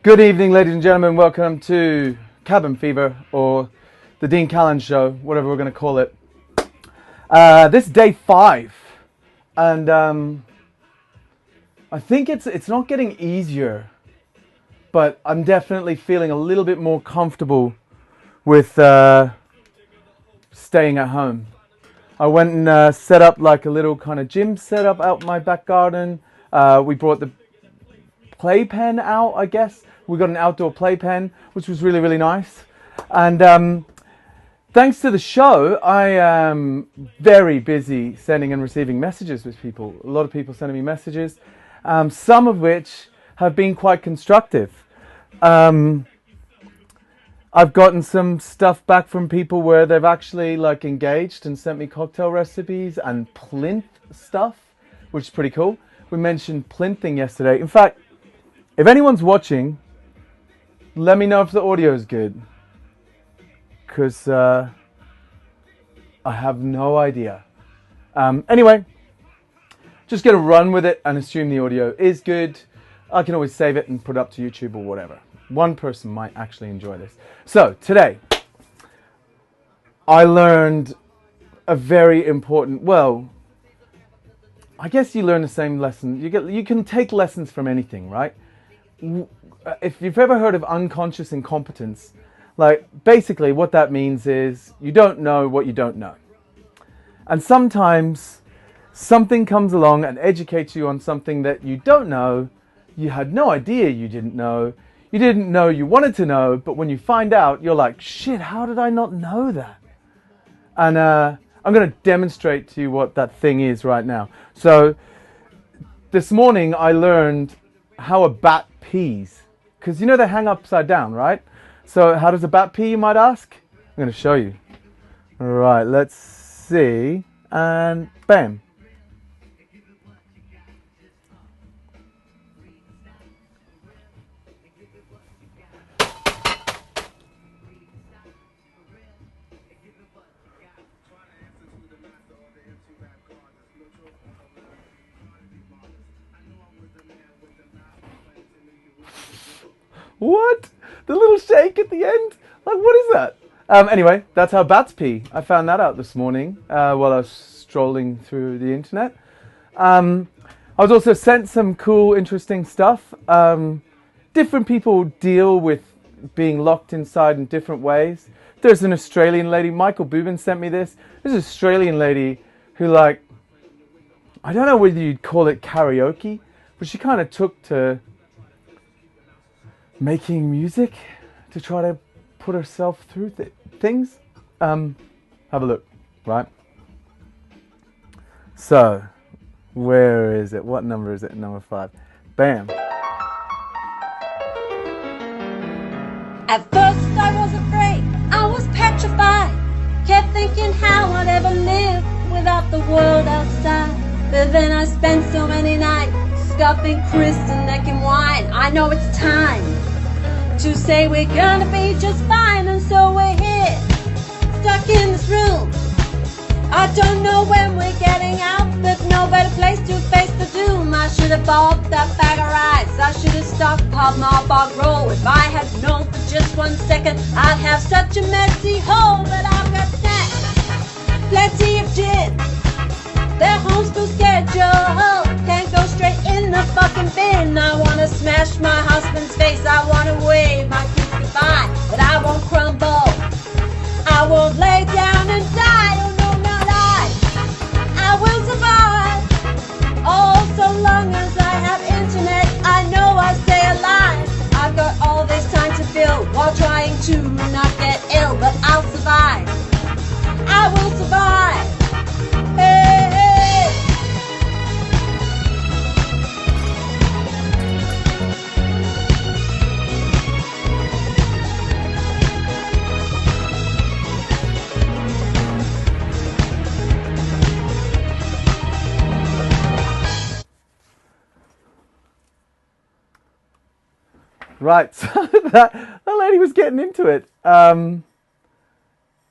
Good evening, ladies and gentlemen. Welcome to Cabin Fever, or the Dean Callan Show, whatever we're going to call it. This is day 5, and I think it's not getting easier, but I'm definitely feeling a little bit more comfortable with staying at home. I went and set up like a little kind of gym setup out my back garden. We brought the playpen out, I guess. We got an outdoor playpen, which was really, really nice. And thanks to the show, I am very busy sending and receiving messages with people. A lot of people sending me messages, some of which have been quite constructive. I've gotten some stuff back from people where they've actually like engaged and sent me cocktail recipes and plinth stuff, which is pretty cool. We mentioned plinthing yesterday. In fact, if anyone's watching, let me know if the audio is good, because I have no idea. Anyway, just going to run with it and assume the audio is good. I can always save it and put it up to YouTube or whatever. One person might actually enjoy this. So today, I learned a very important, well, I guess you learn the same lesson. You can take lessons from anything, right? If you've ever heard of unconscious incompetence, like basically what that means is you don't know what you don't know. And sometimes something comes along and educates you on something that you don't know, you had no idea you didn't know you wanted to know, but when you find out, you're like, shit, how did I not know that? And I'm going to demonstrate to you what that thing is right now. So this morning I learned how a bat pees. Because you know they hang upside down, right? So how does a bat pee, you might ask? I'm going to show you. All right, let's see. And bam. What? The little shake at the end? Like, what is that? Anyway, that's how bats pee. I found that out this morning while I was strolling through the internet. I was also sent some cool, interesting stuff. Different people deal with being locked inside in different ways. There's an Australian lady, Michael Boobin sent me this. There's an Australian lady who, like, I don't know whether you'd call it karaoke, but she kind of took to making music to try to put herself through things. Have a look, right? So, where is it? What number is it? Number 5. Bam. At first I was afraid, I was petrified. Kept thinking how I'd ever live without the world outside. But then I spent so many nights scuffing crystal neck and wine. I know it's time to say we're gonna be just fine, and so we're here, stuck in this room. I don't know when we're getting out, there's no better place to face the doom. I should have bought that bag of rice, I should have stockpiled my bog roll. If I had known for just 1 second I'd have such a messy hole. But I've got snacks, plenty of gin, their homeschool schedule can't go straight in the fucking bin. I wanna smash my husband's face, I wanna wave my kids goodbye, but I won't crumble, I won't lay down and die. Oh no, not I will survive. Oh, so long as I have internet, I know I'll stay alive. I've got all this time to fill while trying to not get ill, but I'll survive, I will survive. Hey, hey. Right, so that lady was getting into it. I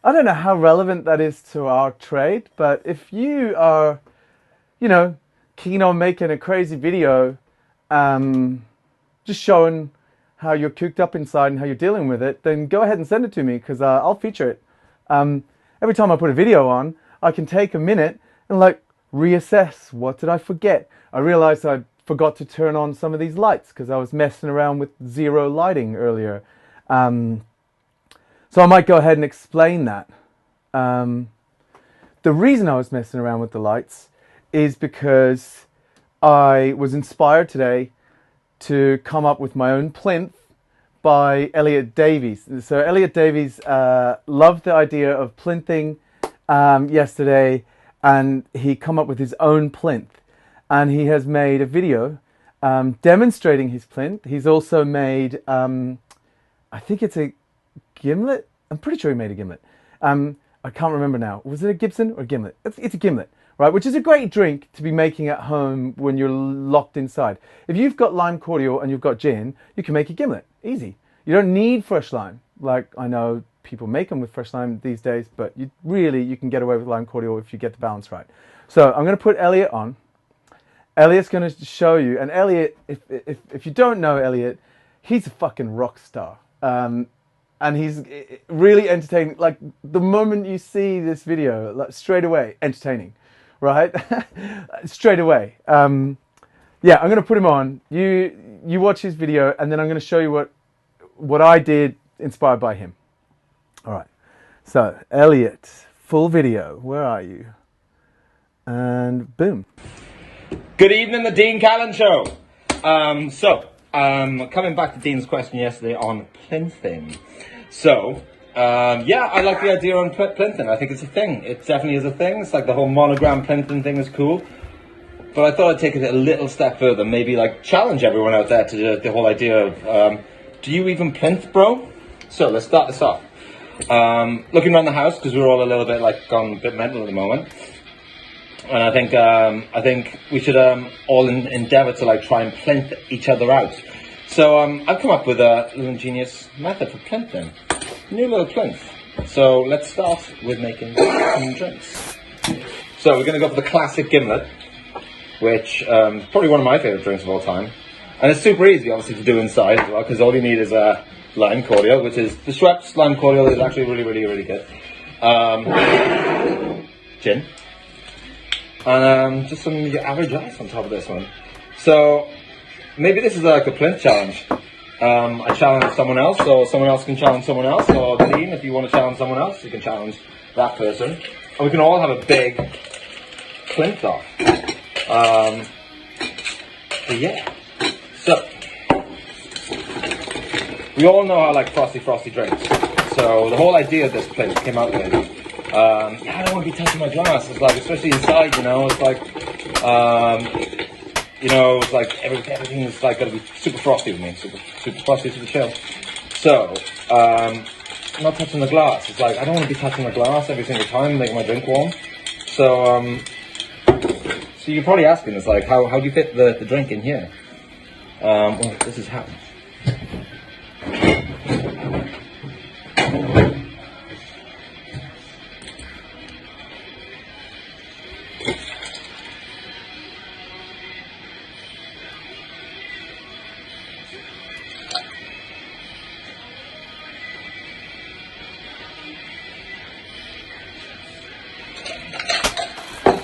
don't know how relevant that is to our trade, but if you are, keen on making a crazy video, just showing how you're cooped up inside and how you're dealing with it, then go ahead and send it to me, because I'll feature it. Every time I put a video on, I can take a minute and like reassess. What did I forget? I realized I forgot to turn on some of these lights because I was messing around with zero lighting earlier. So I might go ahead and explain that. The reason I was messing around with the lights is because I was inspired today to come up with my own plinth by Elliot Davies. So Elliot Davies loved the idea of plinthing yesterday, and he come up with his own plinth. And he has made a video demonstrating his plinth. He's also made, I think it's a gimlet. I'm pretty sure he made a gimlet. I can't remember now. Was it a Gibson or a gimlet? It's a gimlet, right? Which is a great drink to be making at home when you're locked inside. If you've got lime cordial and you've got gin, you can make a gimlet. Easy. You don't need fresh lime. Like, I know people make them with fresh lime these days, but you can get away with lime cordial if you get the balance right. So I'm going to put Elliot on. Elliot's going to show you. And Elliot, if you don't know Elliot, he's a fucking rock star. And he's really entertaining. Like, the moment you see this video, like, straight away, entertaining, right? Straight away. Yeah, I'm going to put him on. You watch his video, and then I'm going to show you what I did inspired by him. All right. So, Elliot, full video. Where are you? And boom. Good evening, the Dean Callan Show. Coming back to Dean's question yesterday on plinthing. So, yeah, I like the idea on plinthing. I think it's a thing. It definitely is a thing. It's like the whole monogram plinthing thing is cool. But I thought I'd take it a little step further. Maybe like challenge everyone out there to the whole idea of, do you even plinth, bro? So let's start this off. Looking around the house, because we're all a little bit like gone a bit mental at the moment. And I think we should all endeavour to like try and plinth each other out. So I've come up with a little ingenious method for plinthing. New little plinth. So let's start with making some drinks. So we're going to go for the classic gimlet, which is probably one of my favourite drinks of all time. And it's super easy, obviously, to do inside as well, because all you need is lime cordial, which is the Schweppes lime cordial is actually really, really, really good. Gin. And just some average ice on top of this one. So maybe this is like a plinth challenge. I challenge someone else, so someone else can challenge someone else. Or Dean, if you want to challenge someone else, you can challenge that person. And we can all have a big plinth off. But yeah. So we all know I like frosty drinks. So the whole idea of this plinth came out with, yeah, I don't want to be touching my glass. It's like, especially inside, it's like, it's like everything is like got to be super frosty with me, super frosty, super chill. So, I'm not touching the glass. It's like, I don't want to be touching the glass every single time, making my drink warm. So, so you're probably asking, it's like, how do you fit the drink in here? Well, this is how.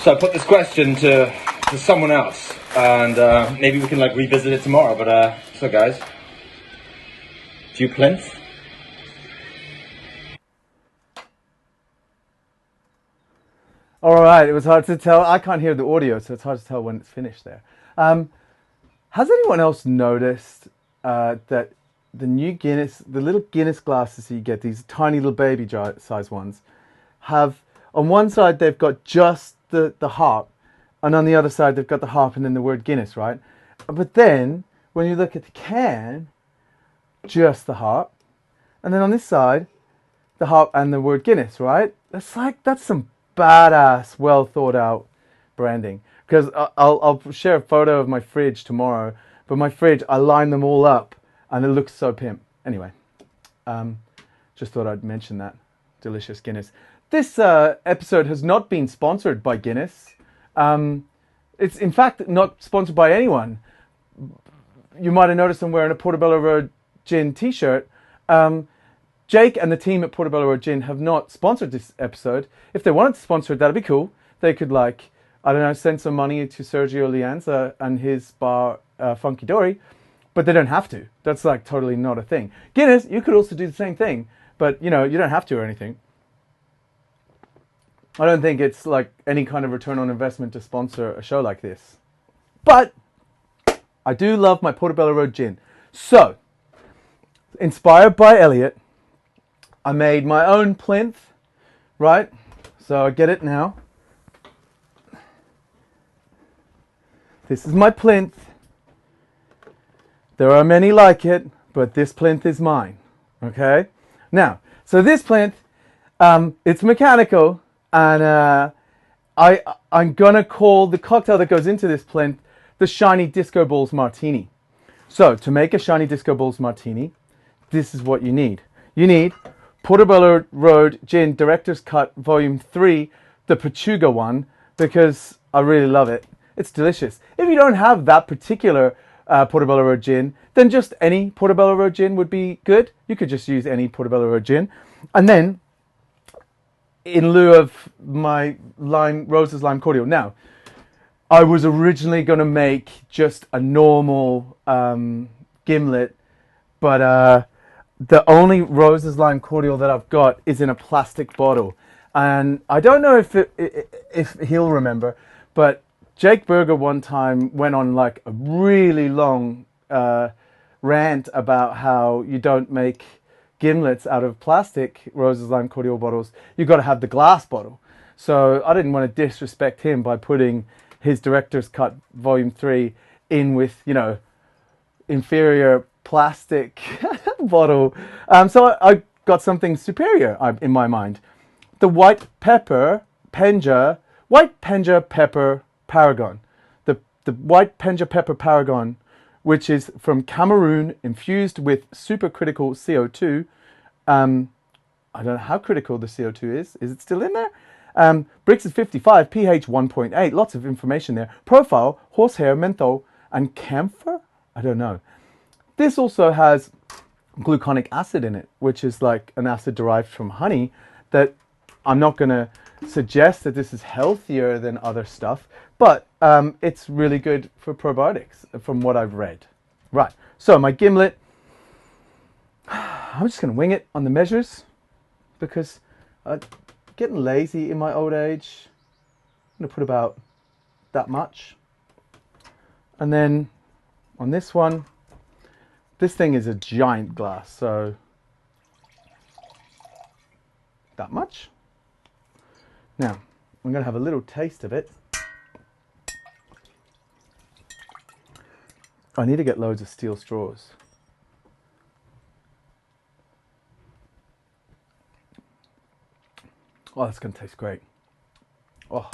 So I put this question to someone else, and maybe we can like revisit it tomorrow. But so guys, do you plinth? All right, it was hard to tell. I can't hear the audio, so it's hard to tell when it's finished there. Has anyone else noticed that the new Guinness, the little Guinness glasses that you get, these tiny little baby size ones, have on one side they've got just the harp, and on the other side they've got the harp and then the word Guinness, right? But then when you look at the can, just the harp, and then on this side the harp and the word Guinness, right? That's some badass, well thought out branding. Because I'll share a photo of my fridge tomorrow, but my fridge, I line them all up and it looks so pimp. Anyway, just thought I'd mention that. Delicious Guinness. This episode has not been sponsored by Guinness. It's in fact not sponsored by anyone. You might have noticed I'm wearing a Portobello Road Gin t-shirt. Jake and the team at Portobello Road Gin have not sponsored this episode. If they wanted to sponsor it, that'd be cool. They could, like, I don't know, send some money to Sergio Lianza and his bar, Funky Dory, but they don't have to. That's, like, totally not a thing. Guinness, you could also do the same thing, but, you know, you don't have to or anything. I don't think it's, like, any kind of return on investment to sponsor a show like this. But I do love my Portobello Road Gin. So, inspired by Elliot, I made my own plinth, right? So I get it now. This is my plinth. There are many like it, but this plinth is mine, okay? Now, so this plinth, it's mechanical, and I'm gonna call the cocktail that goes into this plinth the Shiny Disco Balls Martini. So, to make a Shiny Disco Balls Martini, this is what you need. You need Portobello Road Gin Director's Cut Volume 3, the Pechuga one, because I really love it. It's delicious. If you don't have that particular Portobello Road Gin, then just any Portobello Road Gin would be good. You could just use any Portobello Road Gin. And then, in lieu of my Rose's Lime Cordial. Now, I was originally going to make just a normal gimlet, but the only Rose's Lime Cordial that I've got is in a plastic bottle. And I don't know if he'll remember, but Jake Berger one time went on like a really long rant about how you don't make gimlets out of plastic Rose's Lime Cordial bottles. You've got to have the glass bottle. So I didn't want to disrespect him by putting his Director's Cut Volume 3 in with, you know, inferior plastic bottle. So I got something superior in my mind. The White Penja Pepper Paragon. The White Penja Pepper Paragon, which is from Cameroon, infused with supercritical CO2. I don't know how critical the CO2 is. Is it still in there? Brix is 55, pH 1.8. Lots of information there. Profile, horsehair, menthol, and camphor? I don't know. This also has gluconic acid in it, which is like an acid derived from honey that I'm not going to suggest that this is healthier than other stuff, but it's really good for probiotics from what I've read. Right, so my gimlet, I'm just going to wing it on the measures because I'm getting lazy in my old age. I'm going to put about that much. And then on this one, this thing is a giant glass, so that much. Now, I'm going to have a little taste of it. I need to get loads of steel straws. Oh, that's going to taste great. Oh,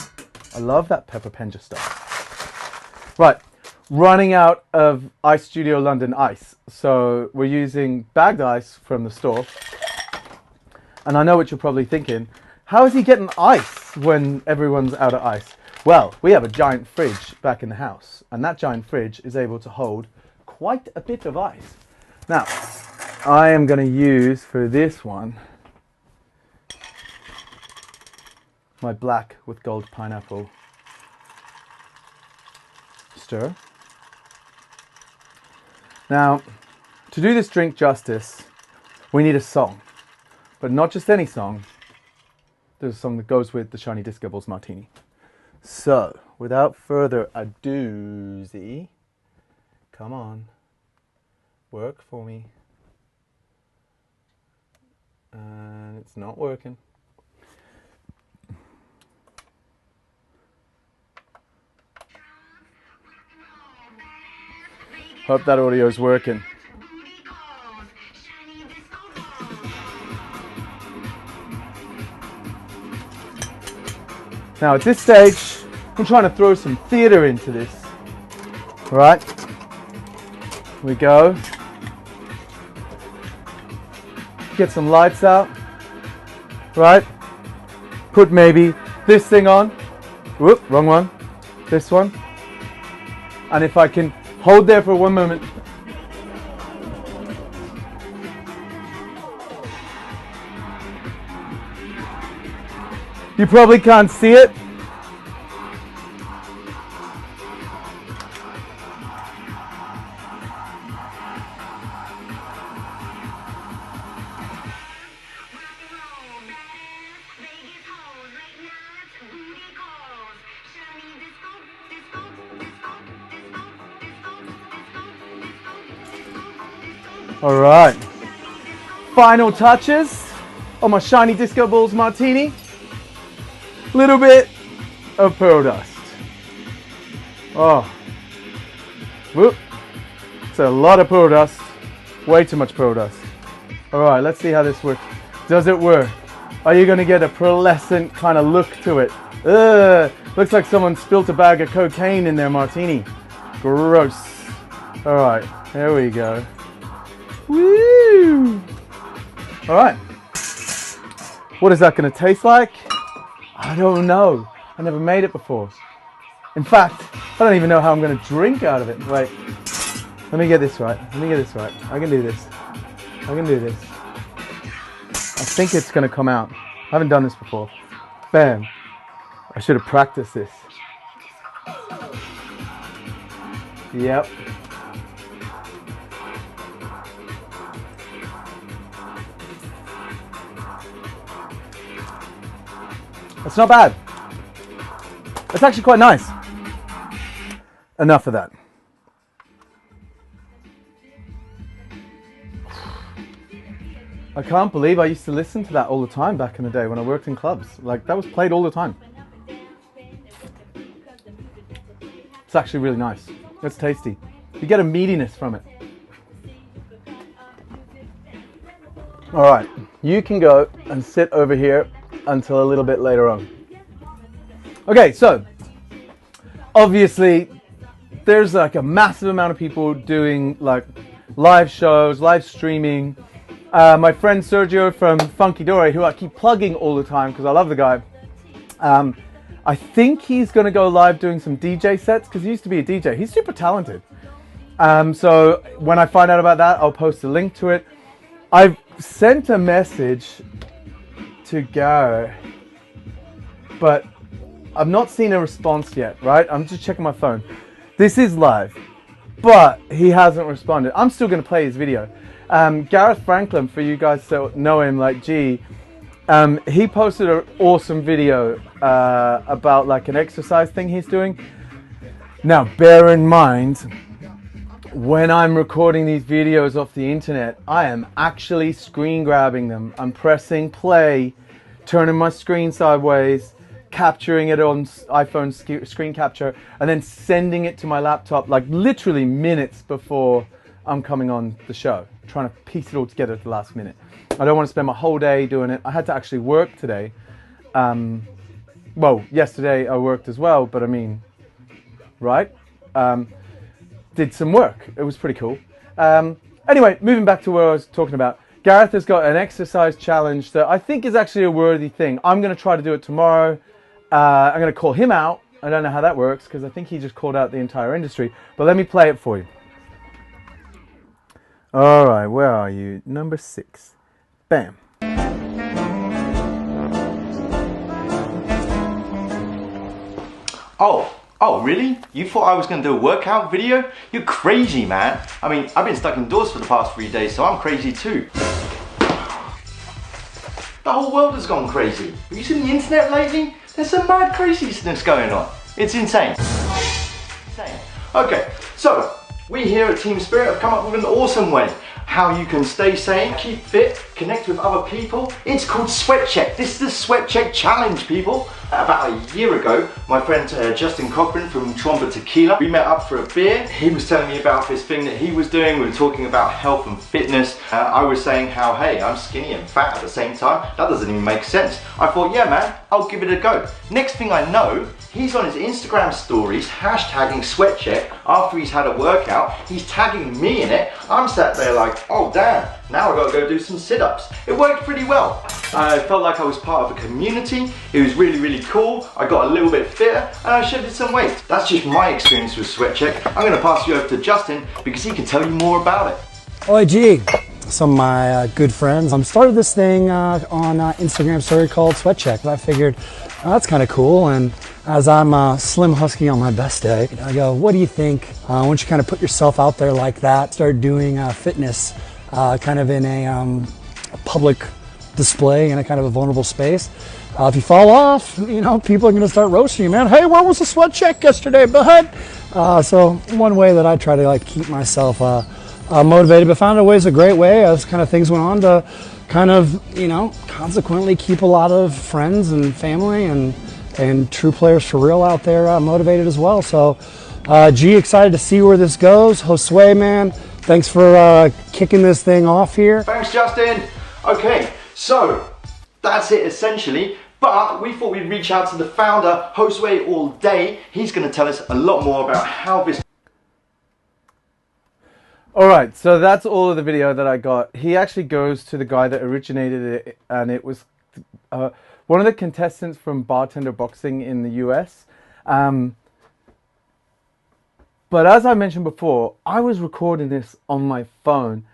I love that Pepper Penja stuff. Right, running out of Ice Studio London ice. So we're using bagged ice from the store. And I know what you're probably thinking. How is he getting ice when everyone's out of ice? Well, we have a giant fridge back in the house, and that giant fridge is able to hold quite a bit of ice. Now, I am going to use for this one my black with gold pineapple stir. Now, to do this drink justice, we need a song, but not just any song. There's a song that goes with the Shiny Disco Balls Martini. So, without further ado, come on, work for me. And it's not working. Hope that audio is working. Now at this stage, I'm trying to throw some theatre into this. All right, here we go. Get some lights out. Right, put maybe this thing on. Whoop, wrong one. This one. And if I can hold there for one moment. You probably can't see it. All right, final touches on my shiny disco balls martini. Little bit of pearl dust. Oh, whoop! It's a lot of pearl dust. Way too much pearl dust. All right, let's see how this works. Does it work? Are you going to get a pearlescent kind of look to it? Ugh! Looks like someone spilt a bag of cocaine in their martini. Gross. All right, there we go. Woo! All right. What is that going to taste like? I don't know. I never made it before. In fact, I don't even know how I'm going to drink out of it. Wait. Let me get this right. Let me get this right. I can do this. I can do this. I think it's going to come out. I haven't done this before. Bam. I should have practiced this. Yep. It's not bad. It's actually quite nice. Enough of that. I can't believe I used to listen to that all the time back in the day when I worked in clubs. Like, that was played all the time. It's actually really nice. It's tasty. You get a meatiness from it. All right, you can go and sit over here until a little bit later on. Okay, so obviously there's like a massive amount of people doing like live shows, live streaming. My friend Sergio from Funky Dory, who I keep plugging all the time because I love the guy, I think he's going to go live doing some DJ sets because he used to be a DJ. He's super talented. So when I find out about that, I'll post a link to it. I've sent a message to Gareth, but I've not seen a response yet, right? I'm just checking my phone. This is live, but he hasn't responded. I'm still going to play his video. Gareth Franklin, for you guys that know him like G, he posted an awesome video about like an exercise thing he's doing. Now, bear in mind, when I'm recording these videos off the internet, I am actually screen grabbing them. I'm pressing play, turning my screen sideways, capturing it on iPhone screen capture, and then sending it to my laptop like literally minutes before I'm coming on the show, trying to piece it all together at the last minute. I don't want to spend my whole day doing it. I had to actually work today. Well, yesterday I worked as well, but I mean, right? Did some work. It was pretty cool. Anyway, moving back to what I was talking about. Gareth has got an exercise challenge that I think is actually a worthy thing. I'm going to try to do it tomorrow. I'm going to call him out. I don't know how that works because I think he just called out the entire industry. But let me play it for you. All right, where are you? Number 6. Bam. Oh, really? You thought I was going to do a workout video? You're crazy, man. I mean, I've been stuck indoors for the past 3 days, so I'm crazy too. The whole world has gone crazy. Have you seen the internet lately? There's some mad craziness going on. It's insane. Insane. Okay, so we here at Team Spirit have come up with an awesome way how you can stay sane, keep fit, connect with other people. It's called Sweat Check. This is the Sweat Check Challenge, people. About a year ago, my friend Justin Cochran from Tromba Tequila, we met up for a beer. He was telling me about this thing that he was doing. We were talking about health and fitness. I was saying how, hey, I'm skinny and fat at the same time. That doesn't even make sense. I thought, yeah, man, I'll give it a go. Next thing I know, he's on his Instagram stories, hashtagging Sweat Check. After he's had a workout, he's tagging me in it. I'm sat there like, oh, damn. Now I've got to go do some sit-ups. It worked pretty well. I felt like I was part of a community. It was really, really cool. I got a little bit fitter and I shedded some weight. That's just my experience with Sweat Check. I'm going to pass you over to Justin because he can tell you more about it. Oi G, some of my good friends. Started this thing on Instagram story called Sweat Check. I figured, oh, that's kind of cool. And as I'm slim husky on my best day, I go, what do you think? Once you kind of put yourself out there like that, start doing fitness kind of in a public display in a kind of a vulnerable space. If you fall off, you know, people are going to start roasting you, man. Hey, where was the Sweat Check yesterday, bud? So one way that I try to like keep myself motivated, but found a way is a great way as kind of things went on to kind of, you know, consequently keep a lot of friends and family and true players for real out there motivated as well. So G, excited to see where this goes. Josue, man, thanks for kicking this thing off here. Thanks, Justin. Okay, so that's it essentially. But we thought we'd reach out to the founder, Josue All Day. He's going to tell us a lot more about how this... Alright, so that's all of the video that I got. He actually goes to the guy that originated it, and it was one of the contestants from Bartender Boxing in the US. But as I mentioned before, I was recording this on my phone,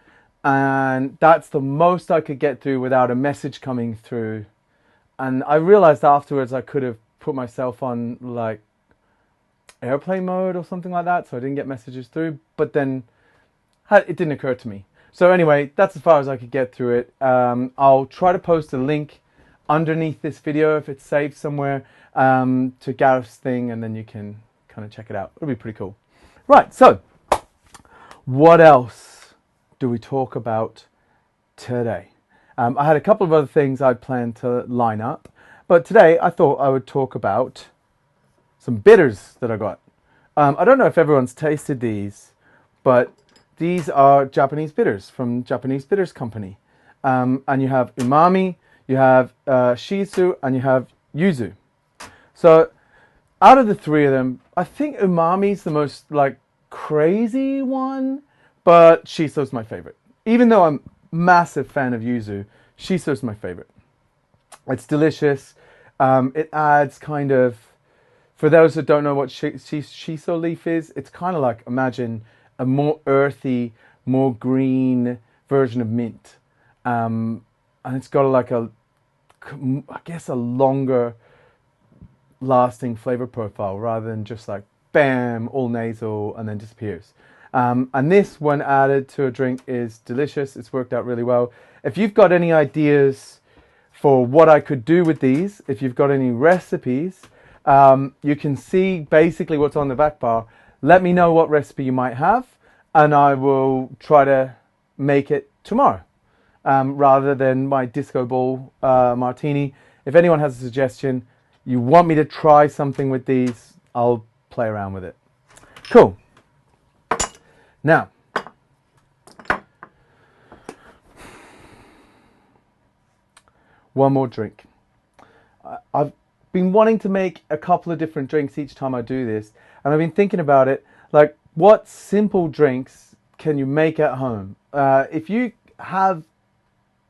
and that's the most I could get through without a message coming through. And I realized afterwards I could have put myself on like airplane mode or something like that, so I didn't get messages through, but then it didn't occur to me. So anyway, that's as far as I could get through it. I'll try to post a link underneath this video if it's saved somewhere to Gareth's thing, and then you can kind of check it out. It'll be pretty cool. Right, so what else do we talk about today? I had a couple of other things I'd planned to line up, but today I thought I would talk about some bitters that I got. I don't know if everyone's tasted these, but these are Japanese bitters from Japanese Bitters Company. And you have umami, you have shiso, and you have yuzu. So out of the three of them, I think umami's the most like crazy one, but shiso's my favorite. Even though I'm massive fan of yuzu, shiso's my favorite. It's delicious. It adds kind of, for those that don't know what shiso leaf is, it's kind of like, imagine a more earthy, more green version of mint. And it's got like a, I guess a longer lasting flavor profile rather than just like bam, all nasal and then disappears. And this, when added to a drink, is delicious. It's worked out really well. If you've got any ideas for what I could do with these, if you've got any recipes, you can see basically what's on the back bar. Let me know what recipe you might have, and I will try to make it tomorrow, rather than my disco ball martini. If anyone has a suggestion, you want me to try something with these, I'll play around with it. Cool. Now, one more drink. I've been wanting to make a couple of different drinks each time I do this, and I've been thinking about it, like what simple drinks can you make at home? If you have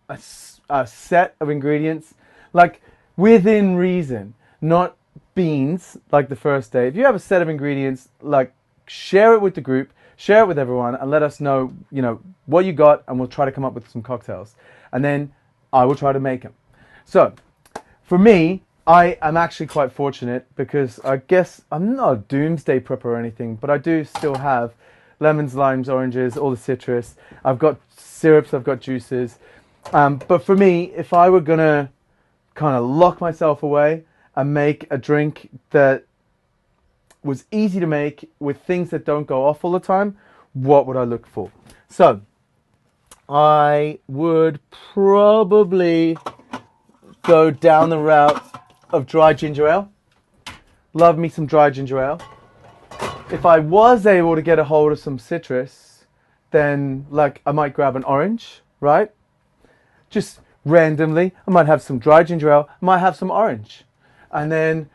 a set of ingredients, like within reason, not beans like the first day. If you have a set of ingredients, like share it with the group, share it with everyone, and let us know, you know, what you got, and we'll try to come up with some cocktails. And then I will try to make them. So, for me, I am actually quite fortunate because I guess I'm not a doomsday prepper or anything, but I do still have lemons, limes, oranges, all the citrus. I've got syrups, I've got juices. But for me, if I were gonna kind of lock myself away and make a drink that was easy to make with things that don't go off all the time, what would I look for? So, I would probably go down the route of dry ginger ale. Love me some dry ginger ale. If I was able to get a hold of some citrus, then like I might grab an orange, right? Just randomly, I might have some dry ginger ale, I might have some orange. And then,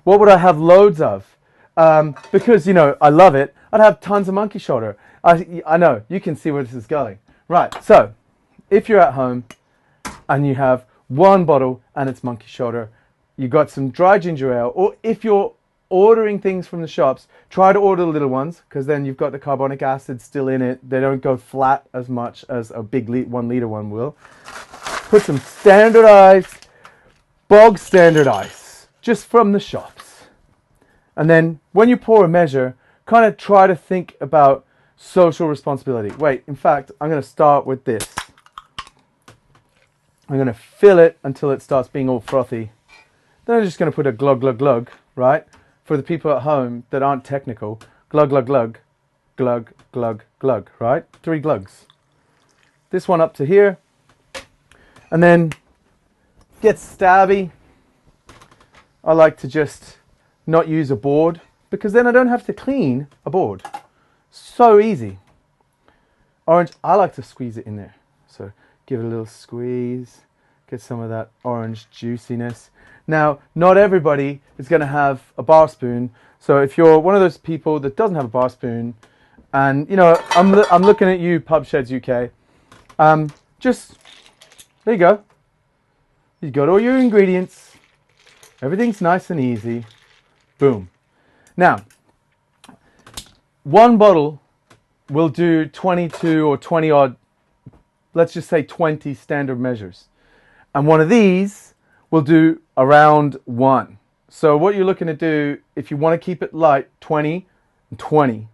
what would I have loads of? Because, you know, I love it, I'd have tons of monkey shoulder. I know, you can see where this is going. Right, so, if you're at home and you have one bottle and it's monkey shoulder, you got some dry ginger ale, or if you're ordering things from the shops, try to order the little ones, because then you've got the carbonic acid still in it. They don't go flat as much as a big 1 liter one will. Put some standard ice, bog standard ice, just from the shops. And then when you pour a measure, kind of try to think about social responsibility. Wait, in fact, I'm going to start with this. I'm going to fill it until it starts being all frothy. Then I'm just going to put a glug, glug, glug, right? For the people at home that aren't technical, glug, glug, glug, glug, glug, glug, right? 3 glugs. This one up to here. And then get stabby. I like to just not use a board, because then I don't have to clean a board. So easy. Orange, I like to squeeze it in there. So give it a little squeeze, get some of that orange juiciness. Now, not everybody is going to have a bar spoon. So if you're one of those people that doesn't have a bar spoon, and you know, I'm looking at you, Pub Sheds UK. Just there you go. You got all your ingredients. Everything's nice and easy. Boom. Now, one bottle will do 22 or 20 odd, let's just say 20 standard measures. And one of these will do around 1. So what you're looking to do, if you want to keep it light, 20 and 20.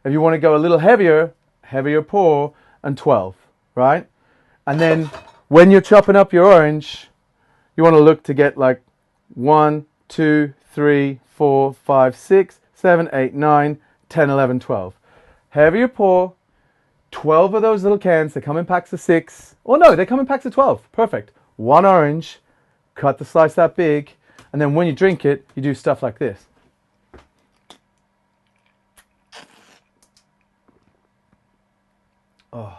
If you want to go a little heavier, heavier pour, and 12, right? And then when you're chopping up your orange, you want to look to get like 1, 2, 3, 4, 5, 6, 7, 8, 9, 10, 11, 12. Heavier pour, 12 of those little cans. They come in packs of 6. Oh no, they come in packs of 12. Perfect. 1 orange, cut the slice that big, and then when you drink it, you do stuff like this. Oh,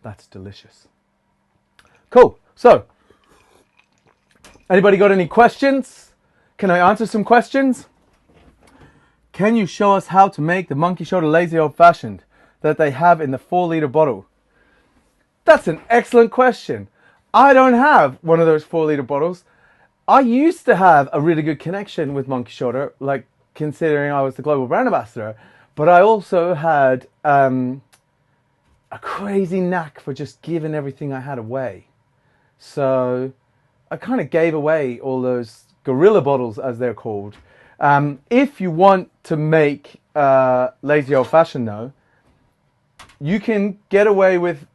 that's delicious. Cool. So, anybody got any questions? Can I answer some questions? Can you show us how to make the Monkey Shoulder Lazy Old Fashioned that they have in the 4 liter bottle? That's an excellent question. I don't have one of those 4 liter bottles. I used to have a really good connection with Monkey Shoulder, like considering I was the global brand ambassador, but I also had a crazy knack for just giving everything I had away. So I kind of gave away all those gorilla bottles, as they're called. If you want to make Lazy Old Fashioned though, you can get away with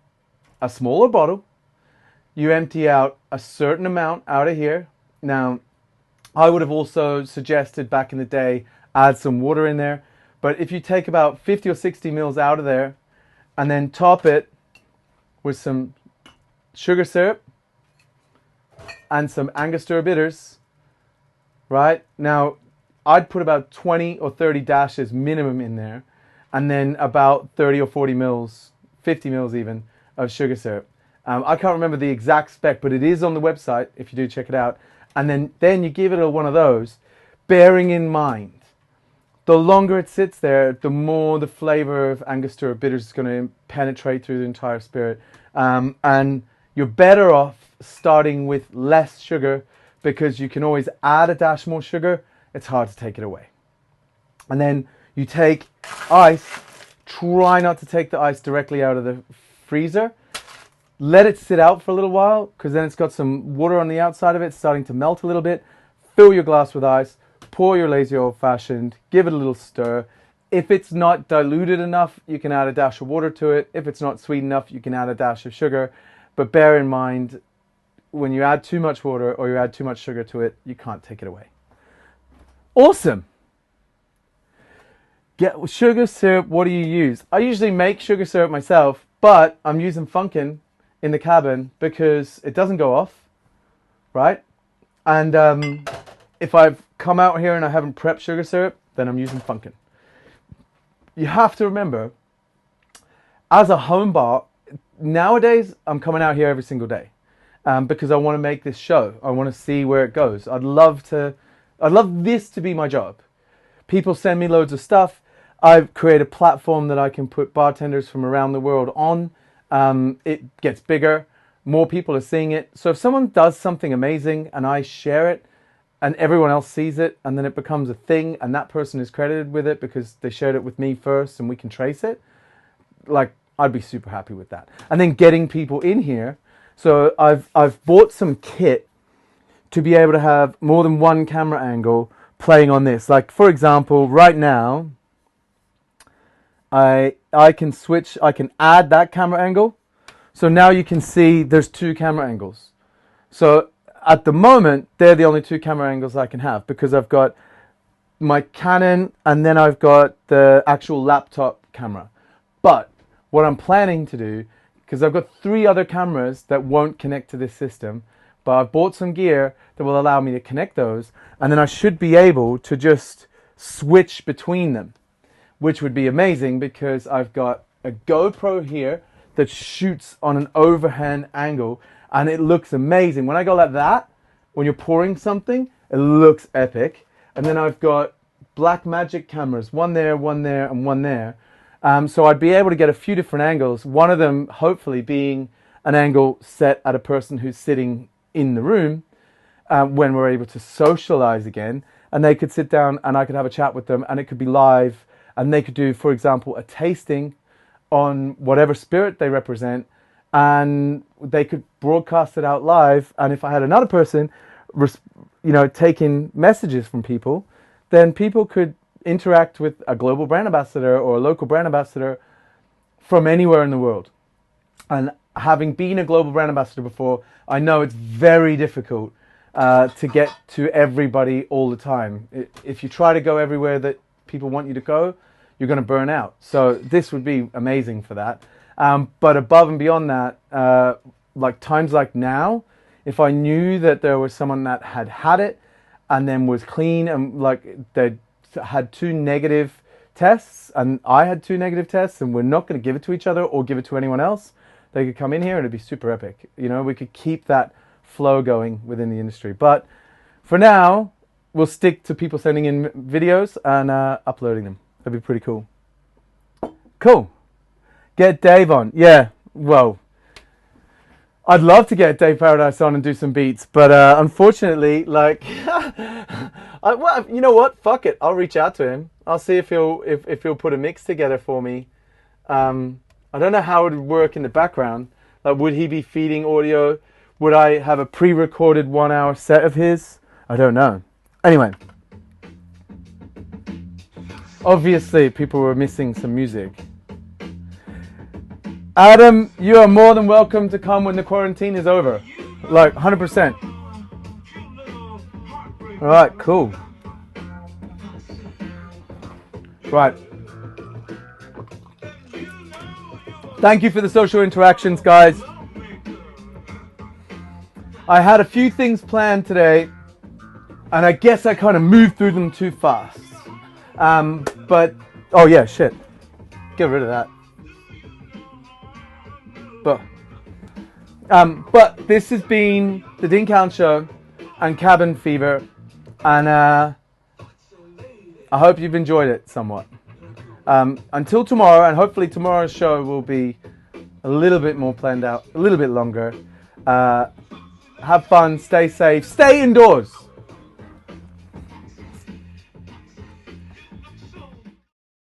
a smaller bottle. You empty out a certain amount out of here. Now, I would have also suggested back in the day, add some water in there. But if you take about 50 or 60 mils out of there and then top it with some sugar syrup and some Angostura bitters, right? Now, I'd put about 20 or 30 dashes minimum in there, and then about 30 or 40 mils, 50 mils even, of sugar syrup. I can't remember the exact spec, but it is on the website if you do check it out. And then you give it one of those, bearing in mind, the longer it sits there, the more the flavor of Angostura bitters is going to penetrate through the entire spirit. And you're better off starting with less sugar, because you can always add a dash more sugar. It's hard to take it away. And then you take ice. Try not to take the ice directly out of the freezer. Let it sit out for a little while, because then it's got some water on the outside of it, starting to melt a little bit. Fill your glass with ice. Pour your Lazy Old Fashioned. Give it a little stir. If it's not diluted enough, you can add a dash of water to it. If it's not sweet enough, you can add a dash of sugar. But bear in mind, when you add too much water or you add too much sugar to it, you can't take it away. Awesome. Get sugar syrup. What do you use? I usually make sugar syrup myself, but I'm using Funkin' in the cabin because it doesn't go off, right? And if I've come out here and I haven't prepped sugar syrup, then I'm using Funkin'. You have to remember, as a home bar, nowadays I'm coming out here every single day because I want to make this show. I want to see where it goes. I'd love this to be my job. People send me loads of stuff. I've created a platform that I can put bartenders from around the world on. It gets bigger. More people are seeing it. So if someone does something amazing and I share it, and everyone else sees it, and then it becomes a thing, and that person is credited with it because they shared it with me first and we can trace it, like, I'd be super happy with that. And then getting people in here. So I've bought some kit to be able to have more than one camera angle playing on this. Like, for example, right now, I can switch, I can add that camera angle. So now you can see there's two camera angles. So at the moment, they're the only two camera angles I can have because I've got my Canon and then I've got the actual laptop camera. But what I'm planning to do, because I've got 3 other cameras that won't connect to this system, but I've bought some gear that will allow me to connect those, and then I should be able to just switch between them, which would be amazing because I've got a GoPro here that shoots on an overhand angle, and it looks amazing. When I go like that, when you're pouring something, it looks epic. And then I've got Blackmagic cameras, one there, and one there. So I'd be able to get a few different angles, one of them hopefully being an angle set at a person who's sitting in the room when we're able to socialize again, and they could sit down and I could have a chat with them, and it could be live, and they could do, for example, a tasting on whatever spirit they represent, and they could broadcast it out live. And if I had another person, taking messages from people, then people could interact with a global brand ambassador or a local brand ambassador from anywhere in the world. And having been a global brand ambassador before, I know it's very difficult to get to everybody all the time. If you try to go everywhere that people want you to go, you're going to burn out. So this would be amazing for that. But above and beyond that, like times like now, if I knew that there was someone that had it and then was clean and like they had 2 negative tests and I had 2 negative tests and we're not going to give it to each other or give it to anyone else, they could come in here and it'd be super epic. We could keep that flow going within the industry. But for now, we'll stick to people sending in videos and uploading them. That'd be pretty cool. Cool. Get Dave on. Yeah, well, I'd love to get Dave Paradise on and do some beats, but unfortunately, like, you know what? Fuck it. I'll reach out to him. I'll see if he'll put a mix together for me. I don't know how it would work in the background. Like, would he be feeding audio? Would I have a pre-recorded 1-hour set of his? I don't know. Anyway. Obviously, people were missing some music. Adam, you are more than welcome to come when the quarantine is over. Like, 100%. Alright, cool. Right. Thank you for the social interactions, guys. I had a few things planned today, and I guess I kind of moved through them too fast. But, oh yeah, shit. Get rid of that. But this has been the Dean Cowan Show and Cabin Fever, and I hope you've enjoyed it somewhat. Until tomorrow, and hopefully tomorrow's show will be a little bit more planned out, a little bit longer. Have fun, stay safe, stay indoors.